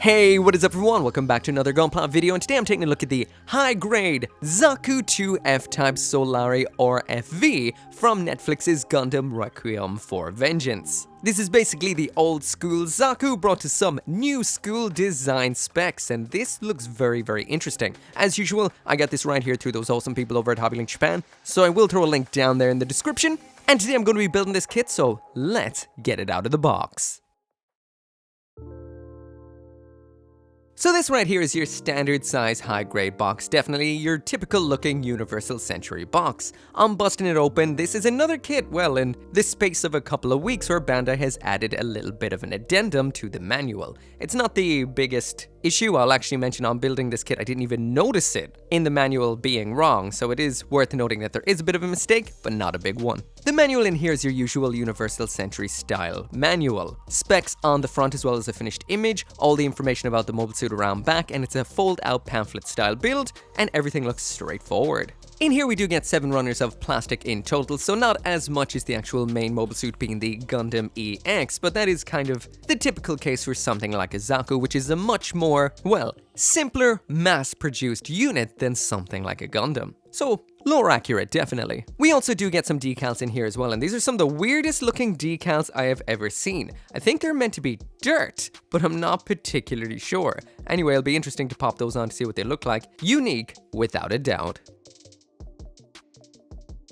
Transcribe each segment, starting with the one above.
Hey, what is up everyone? Welcome back to another gunpla video, and today I'm taking a look at the high-grade Zaku 2 F-Type Solari or FV from Netflix's Gundam Requiem For Vengeance. This is basically the old school Zaku brought to some new school design specs, and this looks very interesting. As usual, I got this right here through those awesome people over at HobbyLink Japan, so I will throw a link down there in the description. And today I'm going to be building this kit, so let's get it out of the box. So this right here is your standard size high grade box, definitely your typical looking Universal Century box. I'm busting it open. This is another kit, well, in the space of a couple of weeks where Bandai has added a little bit of an addendum to the manual. It's not the biggest issue. I'll actually mention on building this kit I didn't even notice it in the manual being wrong, so it is worth noting that there is a bit of a mistake, but not a big one. The manual in here is your usual Universal Century style manual. Specs on the front as well as a finished image, all the information about the mobile suit around back, and it's a fold out pamphlet style build, and everything looks straightforward. In here we do get 7 runners of plastic in total, so not as much as the actual main mobile suit being the Gundam EX, but that is kind of the typical case for something like a Zaku, which is a much more, well, simpler, mass-produced unit than something like a Gundam. So, lore accurate, definitely. We also do get some decals in here as well, and these are some of the weirdest looking decals I have ever seen. I think they're meant to be dirt, but I'm not particularly sure. Anyway, it'll be interesting to pop those on to see what they look like. Unique, without a doubt.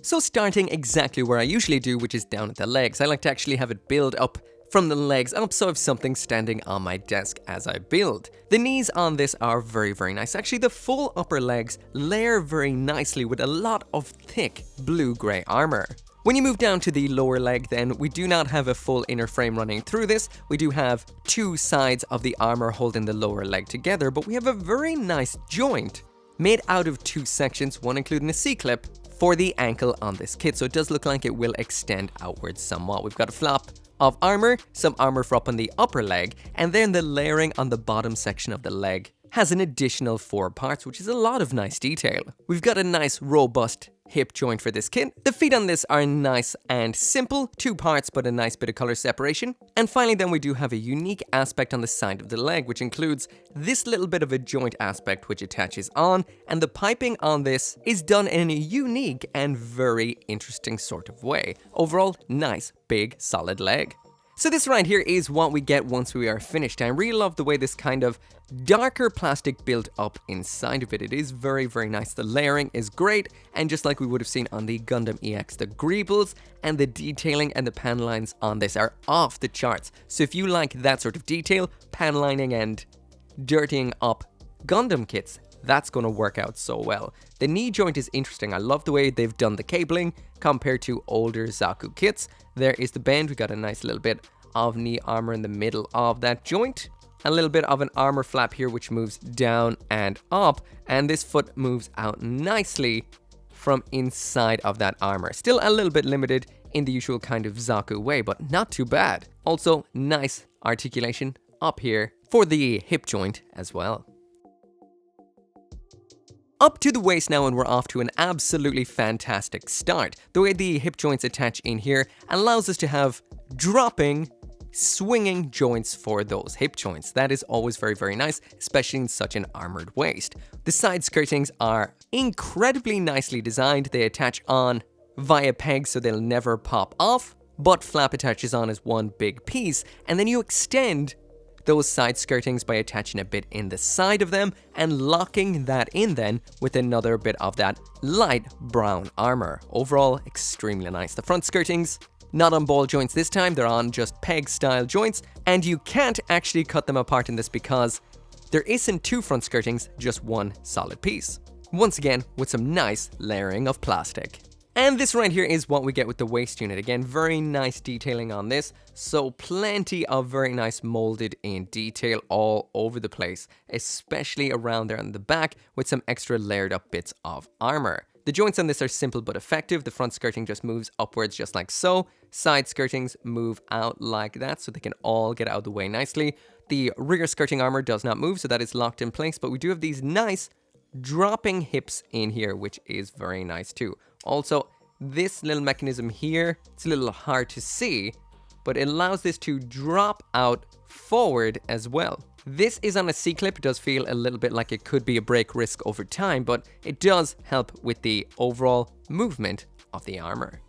So starting exactly where I usually do, which is down at the legs, I like to actually have it build up from the legs up so I have something standing on my desk as I build. The knees on this are very nice. Actually, the full upper legs layer very nicely with a lot of thick blue-gray armor. When you move down to the lower leg then, we do not have a full inner frame running through this. We do have 2 sides of the armor holding the lower leg together, but we have a very nice joint made out of 2 sections, one including a C-clip for the ankle on this kit, so it does look like it will extend outwards somewhat. We've got a flap of armor, some armor for up on the upper leg, and then the layering on the bottom section of the leg has an additional 4 parts, which is a lot of nice detail. We've got a nice robust hip joint for this kit. The feet on this are nice and simple, 2 parts but a nice bit of color separation. And finally then we do have a unique aspect on the side of the leg, which includes this little bit of a joint aspect which attaches on, and the piping on this is done in a unique and very interesting sort of way. Overall, nice, big, solid leg. So this right here is what we get once we are finished. I really love the way this kind of darker plastic built up inside of it. It is very nice. The layering is great, and just like we would have seen on the Gundam EX, the greebles and the detailing and the pan lines on this are off the charts. So if you like that sort of detail, pan lining and dirtying up Gundam kits, that's going to work out so well. The knee joint is interesting. I love the way they've done the cabling compared to older Zaku kits. There is the bend. We got a nice little bit of knee armor in the middle of that joint. A little bit of an armor flap here which moves down and up, and this foot moves out nicely from inside of that armor. Still a little bit limited in the usual kind of Zaku way, but not too bad. Also, nice articulation up here for the hip joint as well. Up to the waist now, and we're off to an absolutely fantastic start. The way the hip joints attach in here allows us to have dropping, swinging joints for those hip joints. That is always very nice, especially in such an armored waist. The side skirtings are incredibly nicely designed. They attach on via pegs so they'll never pop off. Butt flap attaches on as one big piece, and then you extend those side skirtings by attaching a bit in the side of them and locking that in then with another bit of that light brown armor. Overall, extremely nice. The front skirtings, not on ball joints this time, they're on just peg style joints, and you can't actually cut them apart in this because there isn't 2 front skirtings, just one solid piece. Once again, with some nice layering of plastic. And this right here is what we get with the waist unit. Again, very nice detailing on this. So plenty of very nice molded in detail all over the place, especially around there on the back with some extra layered up bits of armor. The joints on this are simple but effective. The front skirting just moves upwards just like so. Side skirtings move out like that so they can all get out of the way nicely. The rear skirting armor does not move, so that is locked in place, but we do have these nice dropping hips in here, which is very nice too. Also, this little mechanism here, it's a little hard to see, but it allows this to drop out forward as well. This is on a C-clip. It does feel a little bit like it could be a break risk over time, but it does help with the overall movement of the armor.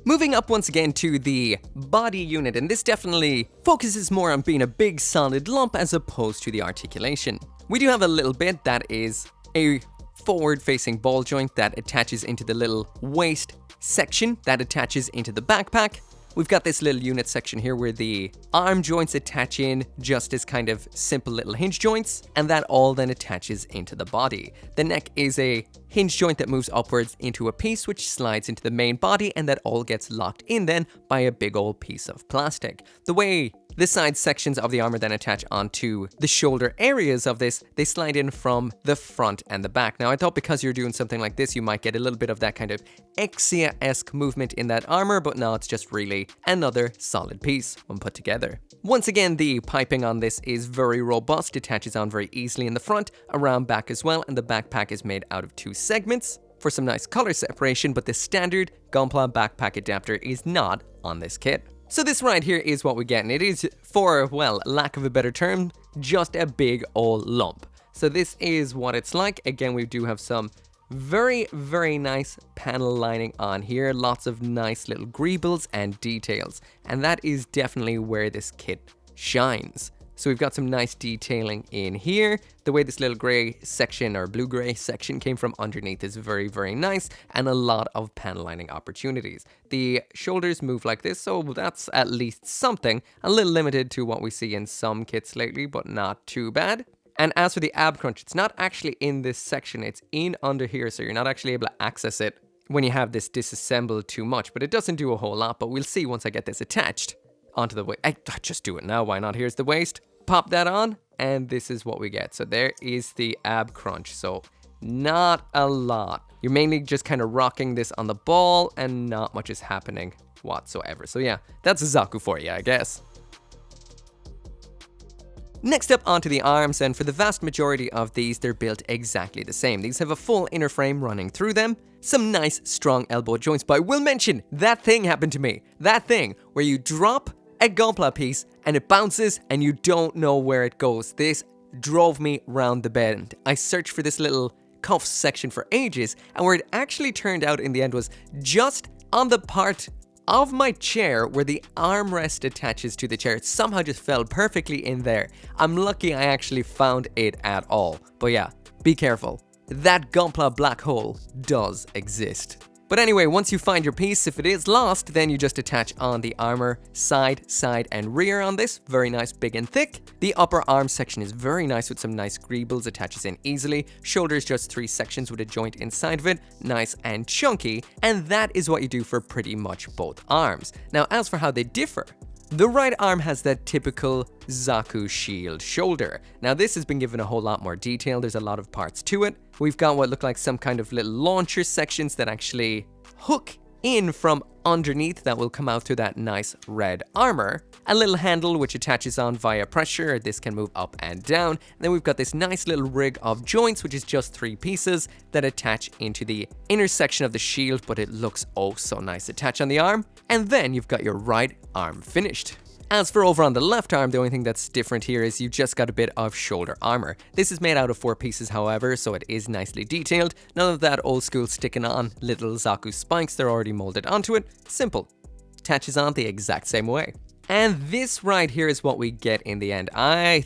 Moving up once again to the body unit, and this definitely focuses more on being a big solid lump as opposed to the articulation. We do have a little bit that is a forward-facing ball joint that attaches into the little waist section that attaches into the backpack. We've got this little unit section here where the arm joints attach in just as kind of simple little hinge joints, and that all then attaches into the body. The neck is a hinge joint that moves upwards into a piece which slides into the main body, and that all gets locked in then by a big old piece of plastic. The way the side sections of the armor then attach onto the shoulder areas of this, they slide in from the front and the back. Now I thought because you're doing something like this, you might get a little bit of that kind of Exia-esque movement in that armor, but no, it's just really another solid piece when put together. Once again, the piping on this is very robust, attaches on very easily in the front, around back as well, and the backpack is made out of 2 segments for some nice color separation, but the standard gunpla backpack adapter is not on this kit. So this right here is what we get, and it is, for, well, lack of a better term, just a big old lump. So this is what it's like. Again, we do have some very, very nice panel lining on here. Lots of nice little greebles and details. And that is definitely where this kit shines. So we've got some nice detailing in here. The way this little gray section or blue-gray section came from underneath is very, very nice, and a lot of panel lining opportunities. The shoulders move like this, so that's at least something. A little limited to what we see in some kits lately, but not too bad. And as for the ab crunch, it's not actually in this section, it's in under here, so you're not actually able to access it when you have this disassembled too much, but it doesn't do a whole lot, but we'll see once I get this attached onto the waist. I just do it now, why not? Here's the waist. Pop that on, and this is what we get. So there is the ab crunch. So not a lot. You're mainly just kind of rocking this on the ball, and not much is happening whatsoever. So yeah, that's a Zaku for you, I guess. Next up onto the arms, and for the vast majority of these, they're built exactly the same. These have a full inner frame running through them. Some nice, strong elbow joints, but I will mention, that thing happened to me. That thing where you drop a gunpla piece and it bounces and you don't know where it goes. This drove me round the bend. I searched for this little cuff section for ages, and where it actually turned out in the end was just on the part of my chair where the armrest attaches to the chair. It somehow just fell perfectly in there. I'm lucky I actually found it at all. But yeah, be careful. That gunpla black hole does exist. But anyway, once you find your piece, if it is lost, then you just attach on the armor side, and rear on this. Very nice, big and thick. The upper arm section is very nice with some nice greebles, attaches in easily. Shoulders just 3 sections with a joint inside of it, nice and chunky. And that is what you do for pretty much both arms. Now, as for how they differ, the right arm has that typical Zaku shield shoulder. Now this has been given a whole lot more detail, there's a lot of parts to it. We've got what look like some kind of little launcher sections that actually hook in from underneath that will come out through that nice red armor. A little handle which attaches on via pressure, this can move up and down. And then we've got this nice little rig of joints which is just 3 pieces that attach into the inner section of the shield, but it looks oh so nice. Attach on the arm, and then you've got your right arm finished. As for over on the left arm, the only thing that's different here is you've just got a bit of shoulder armor. This is made out of 4 pieces, however, so it is nicely detailed. None of that old school sticking on little Zaku spikes, they're already molded onto it. Simple. Attaches on the exact same way. And this right here is what we get in the end.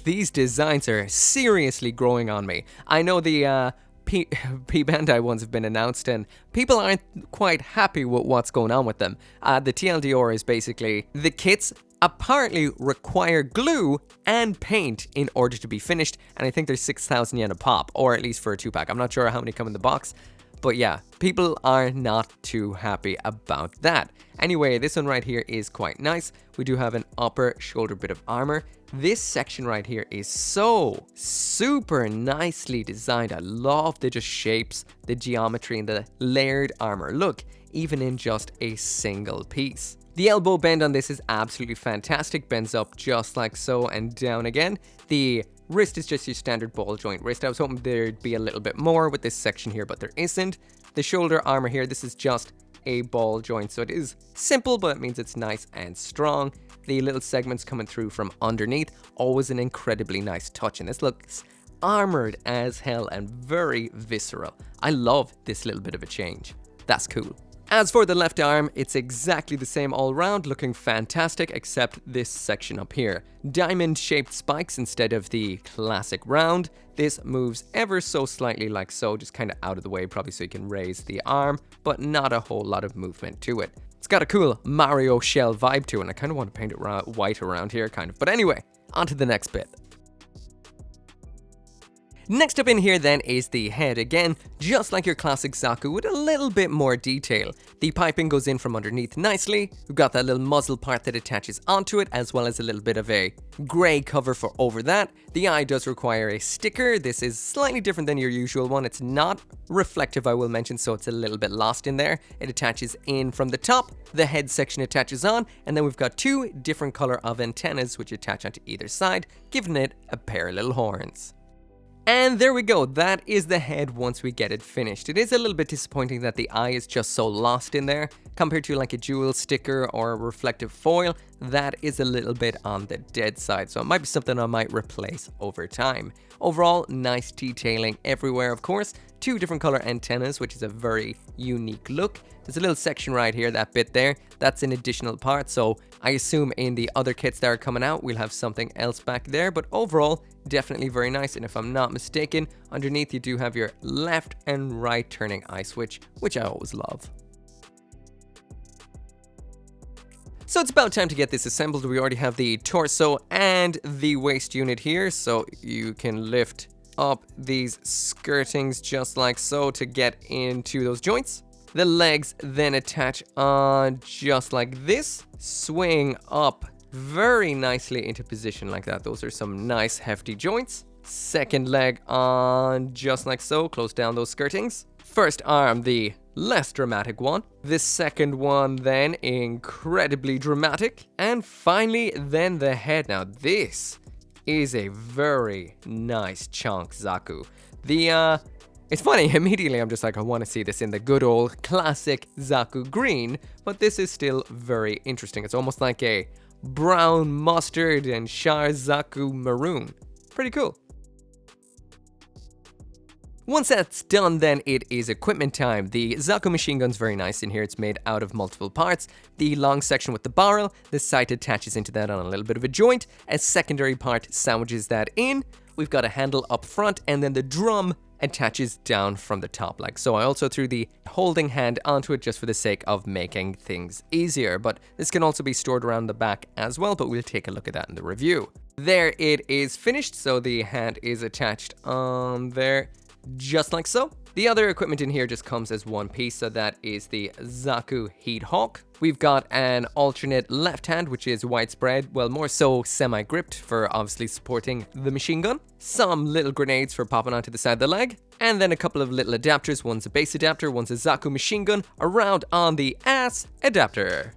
These designs are seriously growing on me. I know the P-Bandai ones have been announced and people aren't quite happy with what's going on with them. The TLDR is basically the kits apparently require glue and paint in order to be finished, and I think there's 6,000 yen a pop, or at least for a 2-pack. I'm not sure how many come in the box, but yeah, people are not too happy about that. Anyway, this one right here is quite nice. We do have an upper shoulder bit of armor. This section right here is so super nicely designed. I love the just shapes, the geometry, and the layered armor look, even in just a single piece. The elbow bend on this is absolutely fantastic, bends up just like so and down again. The wrist is just your standard ball joint wrist. I was hoping there'd be a little bit more with this section here, but there isn't. The shoulder armor here, this is just a ball joint, so it is simple, but it means it's nice and strong. the little segments coming through from underneath. Always an incredibly nice touch, and this looks armored as hell and very visceral. I love this little bit of a change. That's cool. As for the left arm, it's exactly the same all around, looking fantastic, except this section up here. Diamond-shaped spikes instead of the classic round. This moves ever so slightly like so, just kind of out of the way, probably so you can raise the arm, but not a whole lot of movement to it. It's got a cool Mario shell vibe to it, and I kind of want to paint it white around here, kind of. But anyway, on to the next bit. Next up in here then is the head, again, just like your classic Zaku with a little bit more detail. The piping goes in from underneath nicely, we've got that little muzzle part that attaches onto it, as well as a little bit of a grey cover for over that. The eye does require a sticker. This is slightly different than your usual one. It's not reflective, I will mention, so it's a little bit lost in there. It attaches in from the top, the head section attaches on, and then we've got two different color of antennas which attach onto either side, giving it a pair of little horns. And there we go, that is the head once we get it finished. It is a little bit disappointing that the eye is just so lost in there, compared to like a jewel sticker or a reflective foil. That is a little bit on the dead side, so it might be something I might replace over time. Overall, nice detailing everywhere, of course. Two different color antennas, which is a very unique look. There's a little section right here, that bit there, that's an additional part, so I assume in the other kits that are coming out, we'll have something else back there, but overall, definitely very nice, and if I'm not mistaken, underneath you do have your left and right turning eye switch, which I always love. So it's about time to get this assembled. We already have the torso and the waist unit here, so you can lift up these skirtings just like so to get into those joints. The legs then attach on just like this, swing up very nicely into position like that. Those are some nice hefty joints. Second leg on just like so, close down those skirtings. First arm, the less dramatic one. The second one then incredibly dramatic. And finally then the head. Now this is a very nice chunk Zaku. It's funny, immediately I'm just like, I want to see this in the good old classic Zaku green, but this is still very interesting. It's almost like a brown mustard and Char Zaku maroon. Pretty cool. Once that's done, then it is equipment time. The Zaku machine gun's very nice in here. It's made out of multiple parts. The long section with the barrel, the sight attaches into that on a little bit of a joint. A secondary part sandwiches that in. We've got a handle up front, and then the drum attaches down from the top like so. I also threw the holding hand onto it just for the sake of making things easier, but this can also be stored around the back as well, but we'll take a look at that in the review. There it is finished, so the hand is attached on there just like so. The other equipment in here just comes as one piece, so that is the Zaku Heat Hawk. We've got an alternate left hand, which is widespread, well, more so semi-gripped for obviously supporting the machine gun. Some little grenades for popping onto the side of the leg. And then a couple of little adapters. One's a base adapter, one's a Zaku machine gun, around on the ass adapter.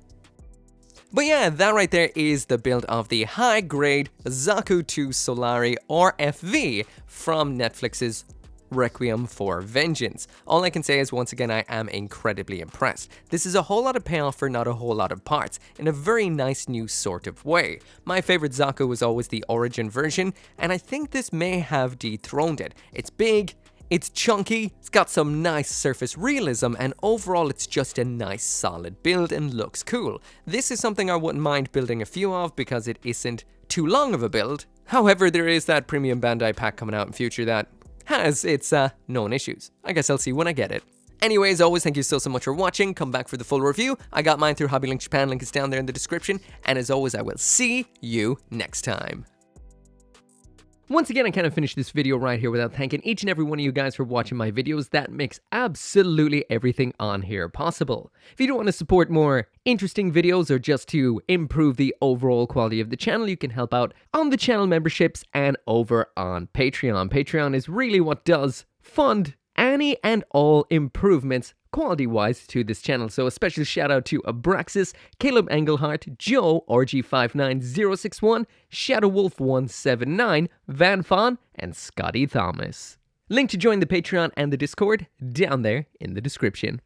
But yeah, that right there is the build of the high-grade Zaku 2 Solari or FV from Netflix's Requiem for Vengeance. All I can say is, once again, I am incredibly impressed. This is a whole lot of payoff for not a whole lot of parts, in a very nice new sort of way. My favorite Zaku was always the Origin version, and I think this may have dethroned it. It's big, it's chunky, it's got some nice surface realism, and overall it's just a nice solid build and looks cool. This is something I wouldn't mind building a few of because it isn't too long of a build. However, there is that premium Bandai pack coming out in future that has its known issues. I guess I'll see when I get it. Anyways, always thank you so much for watching. Come back for the full review. I got mine through Hobby Link Japan. Link is down there in the description. And as always, I will see you next time. Once again, I kind of finished this video right here without thanking each and every one of you guys for watching my videos. That makes absolutely everything on here possible. If you don't want to support more interesting videos or just to improve the overall quality of the channel, you can help out on the channel memberships and over on Patreon. Patreon is really what does fund any and all improvements quality-wise to this channel. So a special shout out to Abraxas, Caleb Engelhart, Joe, RG59061, ShadowWolf179, Van Fawn, and Scotty Thomas. Link to join the Patreon and the Discord down there in the description.